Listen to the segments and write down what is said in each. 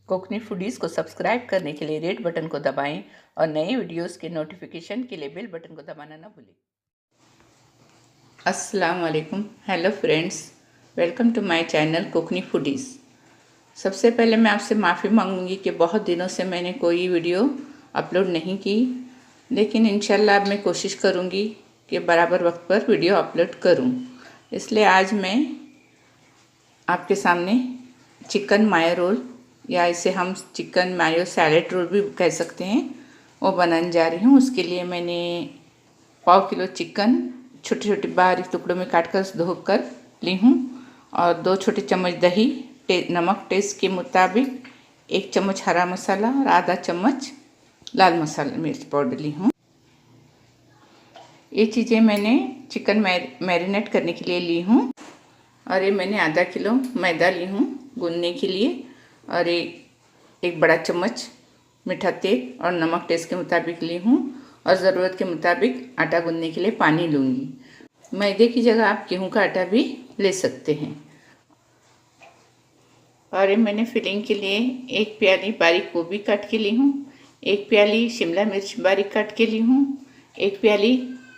Konkani foodies को subscribe करने के लिए रेड बटन को दबाएं और नए वीडियोस के नोटिफिकेशन के लिए बेल बटन को दबाना ना भूलें। अस्सलाम वालेकुम, hello friends, welcome to my channel Kokni foodies. सबसे पहले मैं आपसे माफ़ी मांगूंगी कि बहुत दिनों से मैंने कोई वीडियो अपलोड नहीं की, लेकिन इंशाल्लाह अब मैं कोशिश करूंगी कि बराबर वक्त पर वीडियो अपलोड करूं। इसलिए आज मैं आपके सामने चिकन मायो रोल, या इसे हम चिकन मायो सैलेड रोल भी कह सकते हैं, वो बनाने जा रही हूँ। उसके लिए मैंने पाव किलो चिकन छोटे छोटे बारीक टुकड़ों में काटकर धोकर ली हूँ, और 2 छोटे चम्मच दही, नमक टेस्ट के मुताबिक, 1 चम्मच हरा मसाला और आधा चम्मच लाल मसाला मिर्च पाउडर ली हूँ। ये चीज़ें मैंने चिकन मैरिनेट करने के लिए ली हूँ। और ये मैंने आधा किलो मैदा ली हूँ गूंदने के लिए, और एक बड़ा चम्मच मीठा तेल और नमक टेस्ट के मुताबिक ली हूँ, और ज़रूरत के मुताबिक आटा गूंदने के लिए पानी लूँगी। मैदे की जगह आप गेहूं का आटा भी ले सकते हैं। और ये मैंने फिलिंग के लिए 1 प्याली बारीक गोभी काट के ली हूँ, 1 प्याली शिमला मिर्च बारीक काट के ली हूँ, 1 प्याली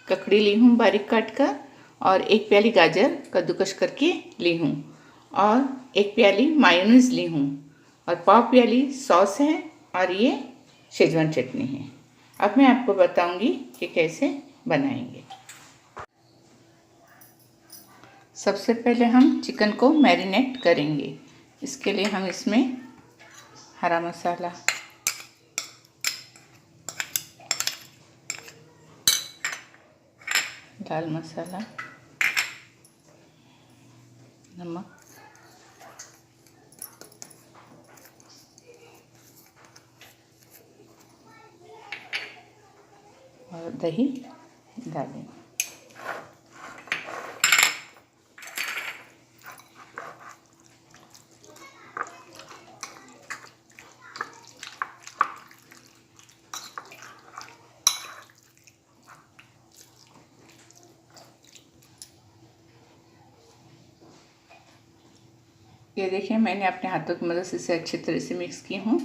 ककड़ी ली हूँ बारीक काट कर, और 1 प्याली गाजर कद्दूकस करके ली हूँ, और 1 प्याली मायोनीज ली हूँ, और पाव प्याली सॉस है, और ये शेजवान चटनी है। अब मैं आपको बताऊंगी कि कैसे बनाएंगे। सबसे पहले हम चिकन को मैरिनेट करेंगे। इसके लिए हम इसमें हरा मसाला, लाल मसाला, नमक, और दही डालें। ये देखिए, मैंने अपने हाथों की मदद से इसे अच्छी तरह से मिक्स की हूँ,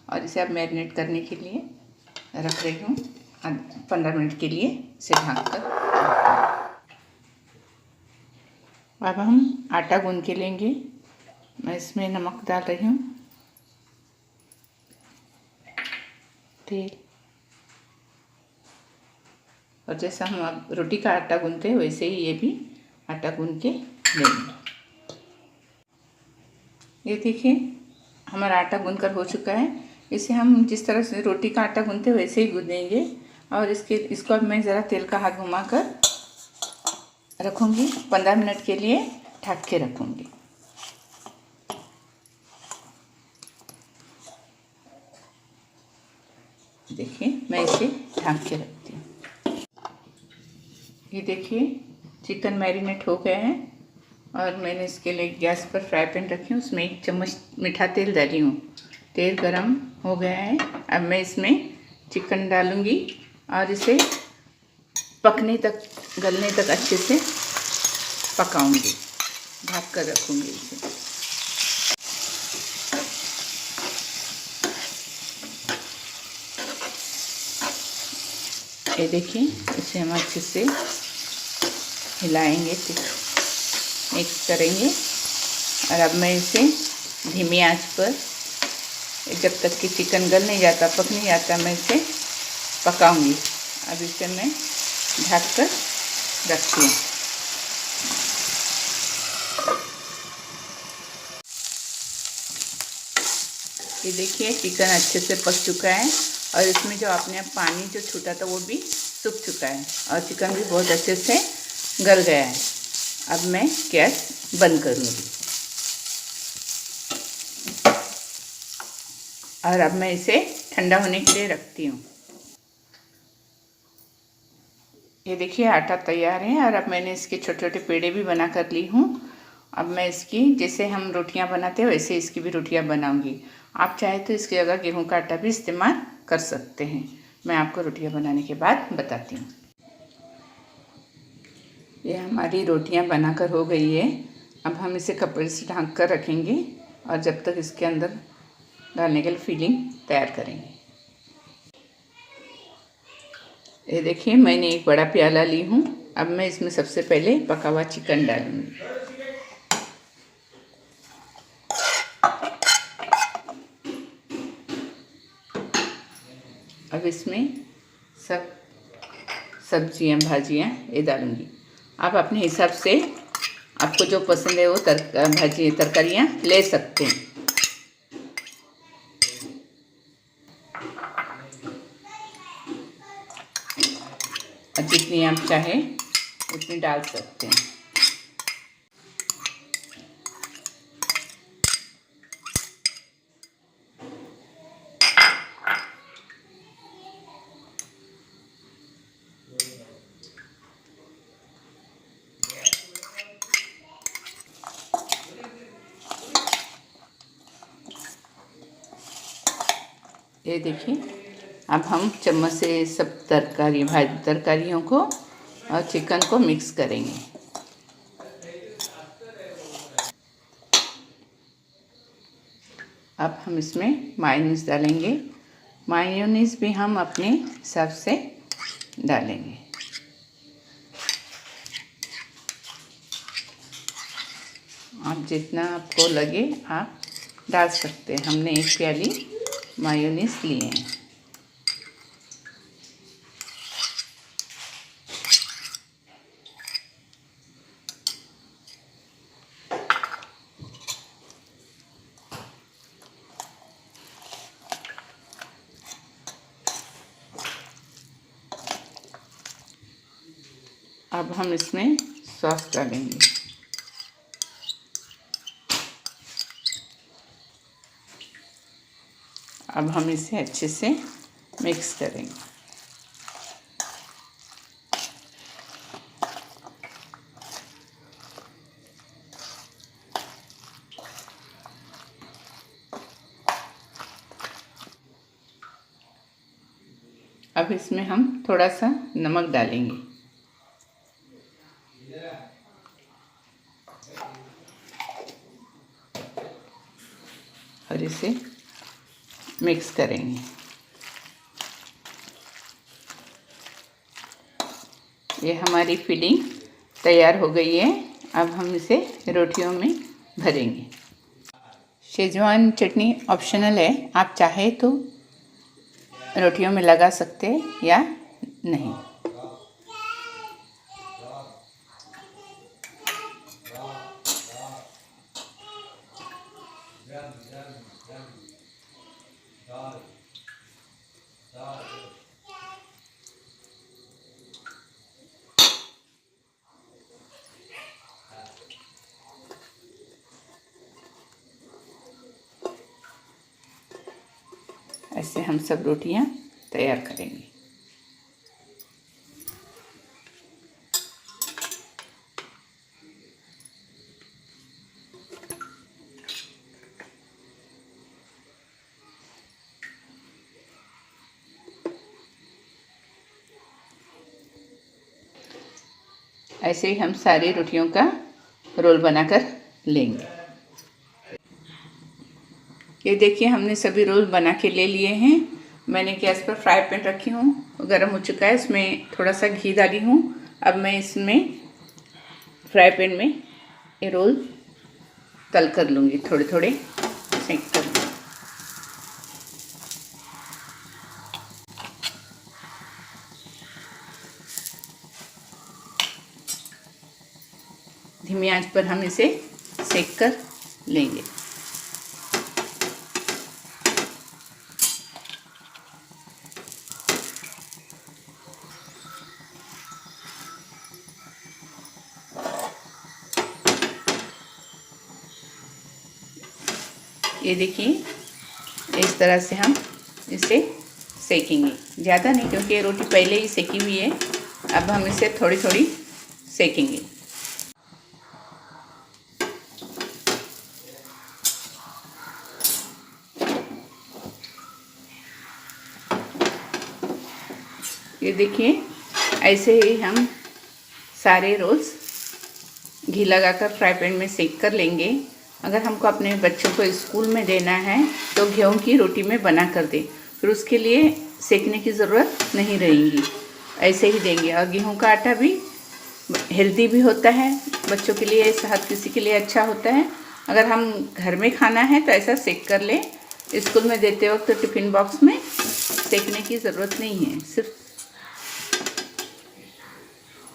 और इसे अब मैरिनेट करने के लिए रख रही हूँ 15 मिनट के लिए इसे ढककर। अब हम आटा गूंद के लेंगे। मैं इसमें नमक डाल रही हूँ, तेल, और जैसा हम अब रोटी का आटा गूंदते हैं वैसे ही ये भी आटा गूंद के लेंगे। ये देखिए, हमारा आटा गूंदकर हो चुका है। इसे हम जिस तरह से रोटी का आटा गूंदते हैं वैसे ही गूंदेंगे, और इसको अब मैं ज़रा तेल का हाथ घुमाकर रखूँगी। 15 मिनट के लिए ढक के रखूँगी। देखिए, मैं इसे ढक के रखती हूँ। ये देखिए, चिकन मैरिनेट हो गए हैं, और मैंने इसके लिए गैस पर फ्राई पैन रखी हूँ, उसमें 1 चम्मच मीठा तेल डाली हूँ। तेल गरम हो गया है। अब मैं इसमें चिकन डालूँगी, और इसे पकने तक, गलने तक अच्छे से पकाऊंगी, ढक कर रखूँगी इसे। ये देखिए, इसे हम अच्छे से हिलाएंगे, मिक्स करेंगे, और अब मैं इसे धीमी आंच पर जब तक कि चिकन गल नहीं जाता, पक नहीं जाता, मैं इसे पकाऊंगी। अब इसे मैं ढक कर रखती हूँ। ये देखिए, चिकन अच्छे से पक चुका है, और इसमें जो अपने आप पानी जो छूटा था वो भी सूख चुका है, और चिकन भी बहुत अच्छे से गल गया है। अब मैं गैस बंद करूँगी, और अब मैं इसे ठंडा होने के लिए रखती हूँ। ये देखिए, आटा तैयार है, और अब मैंने इसके छोटे छोटे पेड़े भी बना कर ली हूँ। अब मैं इसकी, जैसे हम रोटियां बनाते हैं वैसे इसकी भी रोटियां बनाऊंगी। आप चाहे तो इसकी जगह गेहूं का आटा भी इस्तेमाल कर सकते हैं। मैं आपको रोटियां बनाने के बाद बताती हूँ। ये हमारी रोटियां बनाकर हो गई है। अब हम इसे कपड़े से ढक कर रखेंगे, और जब तक इसके अंदर डालने के लिए फिलिंग तैयार करेंगे। ये देखिए मैंने एक बड़ा प्याला ली हूँ। अब मैं इसमें सबसे पहले पका हुआ चिकन डालूँगी। अब इसमें सब सब्जियाँ भाजियाँ ये डालूँगी। आप अपने हिसाब से आपको जो पसंद है वो भाजी तरकारियाँ ले सकते हैं। और जितनी आप चाहें उतनी डाल सकते हैं। ये देखिए अब हम चम्मच से सब तरकारियों को और चिकन को मिक्स करेंगे। अब हम इसमें मायोनीज डालेंगे। मायोनीज भी हम अपने हिसाब से डालेंगे। आप जितना आपको लगे आप डाल सकते हैं। हमने एक प्याली मायोनीज लिए हैं। अब हम इसमें सॉस डालेंगे। अब हम इसे अच्छे से मिक्स करेंगे। अब इसमें हम थोड़ा सा नमक डालेंगे। और इसे मिक्स करेंगे। ये हमारी फिलिंग तैयार हो गई है। अब हम इसे रोटियों में भरेंगे। शेजवान चटनी ऑप्शनल है, आप चाहे तो रोटियों में लगा सकते हैं या नहीं। ऐसे हम सब रोटियां तैयार करेंगे। ऐसे ही हम सारी रोटियों का रोल बनाकर लेंगे। ये देखिए हमने सभी रोल बना के ले लिए हैं। मैंने गैस पर फ्राई पैन रखी हूँ, गर्म हो चुका है। इसमें थोड़ा सा घी डाली हूँ। अब मैं इसमें फ्राई पैन में ये रोल तल कर लूँगी, थोड़े थोड़े सेंक कर लूँगी। धीमी आंच पर हम इसे सेक कर लेंगे। ये देखिए इस तरह से हम इसे सेकेंगे, ज़्यादा नहीं क्योंकि ये रोटी पहले ही सेकी हुई है। अब हम इसे थोड़ी थोड़ी सेकेंगे। ये देखिए ऐसे ही हम सारे रोल्स घी लगाकर फ्राई पैन में सेक कर लेंगे। अगर हमको अपने बच्चों को स्कूल में देना है तो गेहूं की रोटी में बना कर दें, फिर उसके लिए सेकने की ज़रूरत नहीं रहेगी, ऐसे ही देंगे। और गेहूं का आटा भी हेल्दी भी होता है बच्चों के लिए, सेहत किसी के लिए अच्छा होता है। अगर हम घर में खाना है तो ऐसा सेक कर लें। स्कूल में देते वक्त तो टिफ़िन बॉक्स में सेकने की ज़रूरत नहीं है, सिर्फ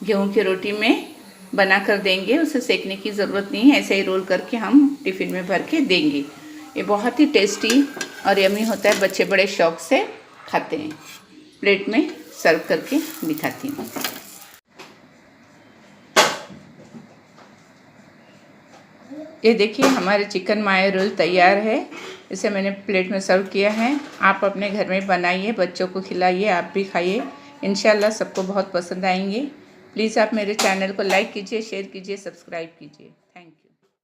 गेहूं की रोटी में बना कर देंगे, उसे सेकने की ज़रूरत नहीं है। ऐसे ही रोल करके हम टिफ़िन में भर के देंगे। ये बहुत ही टेस्टी और यमी होता है, बच्चे बड़े शौक़ से खाते हैं। प्लेट में सर्व करके दिखाती हूँ। ये देखिए हमारे चिकन मायो रोल तैयार है। इसे मैंने प्लेट में सर्व किया है। आप अपने घर में बनाइए, बच्चों को खिलाइए, आप भी खाइए। इंशाल्लाह सबको बहुत पसंद आएंगे। प्लीज़ आप मेरे चैनल को लाइक कीजिए, शेयर कीजिए, सब्सक्राइब कीजिए। Thank you.